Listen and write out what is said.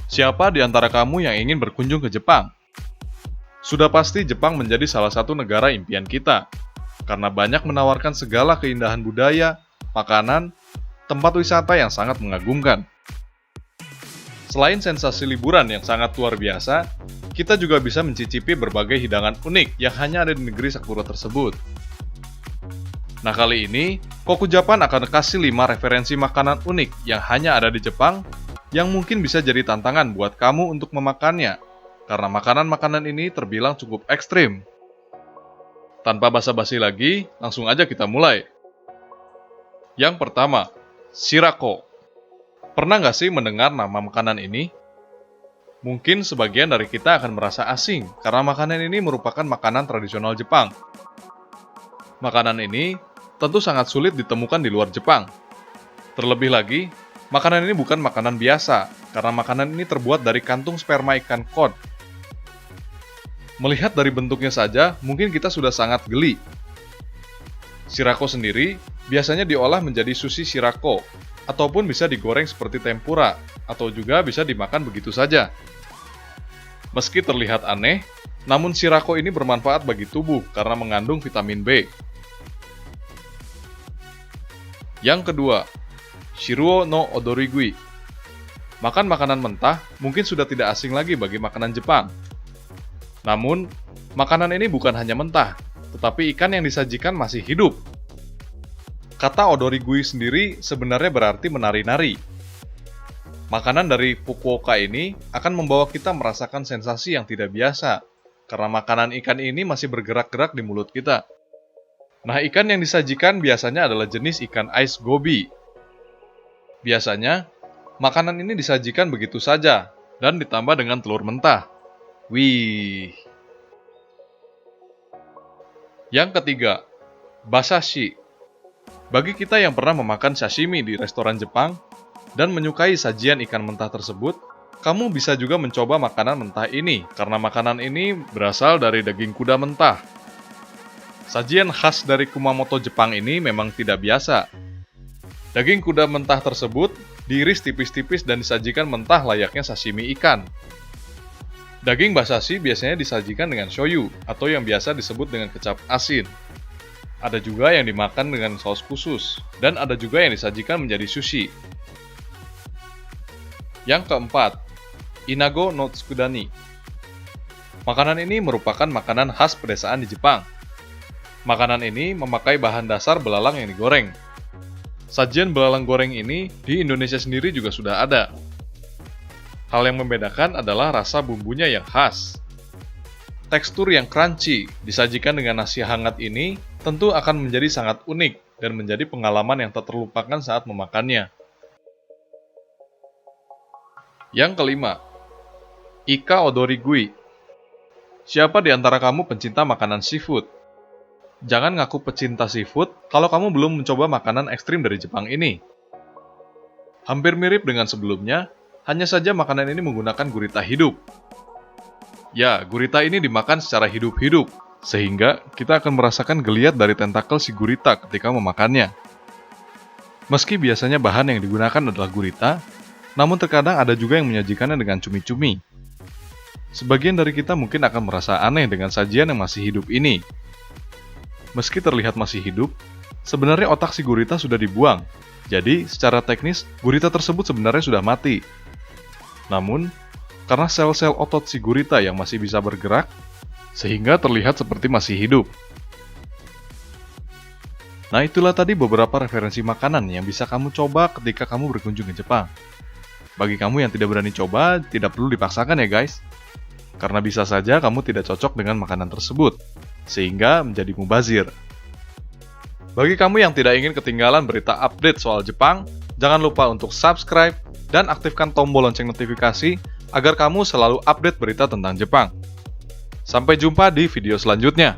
Siapa di antara kamu yang ingin berkunjung ke Jepang? Sudah pasti Jepang menjadi salah satu negara impian kita, karena banyak menawarkan segala keindahan budaya, makanan, tempat wisata yang sangat mengagumkan. Selain sensasi liburan yang sangat luar biasa, kita juga bisa mencicipi berbagai hidangan unik yang hanya ada di negeri Sakura tersebut. Nah, kali ini, Koku Japan akan kasih 5 referensi makanan unik yang hanya ada di Jepang, yang mungkin bisa jadi tantangan buat kamu untuk memakannya, karena makanan-makanan ini terbilang cukup ekstrim. Tanpa basa-basi lagi, langsung aja kita mulai. Yang pertama, Shirako. Pernah nggak sih mendengar nama makanan ini? Mungkin sebagian dari kita akan merasa asing, karena makanan ini merupakan makanan tradisional Jepang. Makanan ini tentu sangat sulit ditemukan di luar Jepang. Terlebih lagi, makanan ini bukan makanan biasa, karena makanan ini terbuat dari kantung sperma ikan cod. Melihat dari bentuknya saja, mungkin kita sudah sangat geli. Shirako sendiri biasanya diolah menjadi sushi shirako, ataupun bisa digoreng seperti tempura, atau juga bisa dimakan begitu saja. Meski terlihat aneh, namun shirako ini bermanfaat bagi tubuh karena mengandung vitamin B. Yang kedua, Shiruo no Odorigui. Makan makanan mentah mungkin sudah tidak asing lagi bagi makanan Jepang. Namun, makanan ini bukan hanya mentah, tetapi ikan yang disajikan masih hidup. Kata odorigui sendiri sebenarnya berarti menari-nari. Makanan dari Fukuoka ini akan membawa kita merasakan sensasi yang tidak biasa, karena makanan ikan ini masih bergerak-gerak di mulut kita. Nah, ikan yang disajikan biasanya adalah jenis ikan ice gobi. Biasanya, makanan ini disajikan begitu saja, dan ditambah dengan telur mentah. Wih. Yang ketiga, Basashi. Bagi kita yang pernah memakan sashimi di restoran Jepang dan menyukai sajian ikan mentah tersebut, kamu bisa juga mencoba makanan mentah ini karena makanan ini berasal dari daging kuda mentah. Sajian khas dari Kumamoto, Jepang ini memang tidak biasa. Daging kuda mentah tersebut diiris tipis-tipis dan disajikan mentah layaknya sashimi ikan. Daging basashi biasanya disajikan dengan shoyu atau yang biasa disebut dengan kecap asin. Ada juga yang dimakan dengan saus khusus, dan ada juga yang disajikan menjadi sushi. Yang keempat, Inago no Tsukudani. Makanan ini merupakan makanan khas pedesaan di Jepang. Makanan ini memakai bahan dasar belalang yang digoreng. Sajian belalang goreng ini di Indonesia sendiri juga sudah ada. Hal yang membedakan adalah rasa bumbunya yang khas. Tekstur yang crunchy disajikan dengan nasi hangat ini tentu akan menjadi sangat unik dan menjadi pengalaman yang tak terlupakan saat memakannya. Yang kelima, Ika Odorigui. Siapa di antara kamu pencinta makanan seafood? Jangan ngaku pecinta seafood kalau kamu belum mencoba makanan ekstrim dari Jepang ini. Hampir mirip dengan sebelumnya, hanya saja makanan ini menggunakan gurita hidup. Ya, gurita ini dimakan secara hidup-hidup, sehingga kita akan merasakan geliat dari tentakel si gurita ketika memakannya. Meski biasanya bahan yang digunakan adalah gurita, namun terkadang ada juga yang menyajikannya dengan cumi-cumi. Sebagian dari kita mungkin akan merasa aneh dengan sajian yang masih hidup ini. Meski terlihat masih hidup, sebenarnya otak si gurita sudah dibuang, jadi secara teknis gurita tersebut sebenarnya sudah mati. Namun, karena sel-sel otot si gurita yang masih bisa bergerak, sehingga terlihat seperti masih hidup. Nah, itulah tadi beberapa referensi makanan yang bisa kamu coba ketika kamu berkunjung ke Jepang. Bagi kamu yang tidak berani coba, tidak perlu dipaksakan ya guys. Karena bisa saja kamu tidak cocok dengan makanan tersebut, sehingga menjadi mubazir. Bagi kamu yang tidak ingin ketinggalan berita update soal Jepang, jangan lupa untuk subscribe dan aktifkan tombol lonceng notifikasi agar kamu selalu update berita tentang Jepang. Sampai jumpa di video selanjutnya.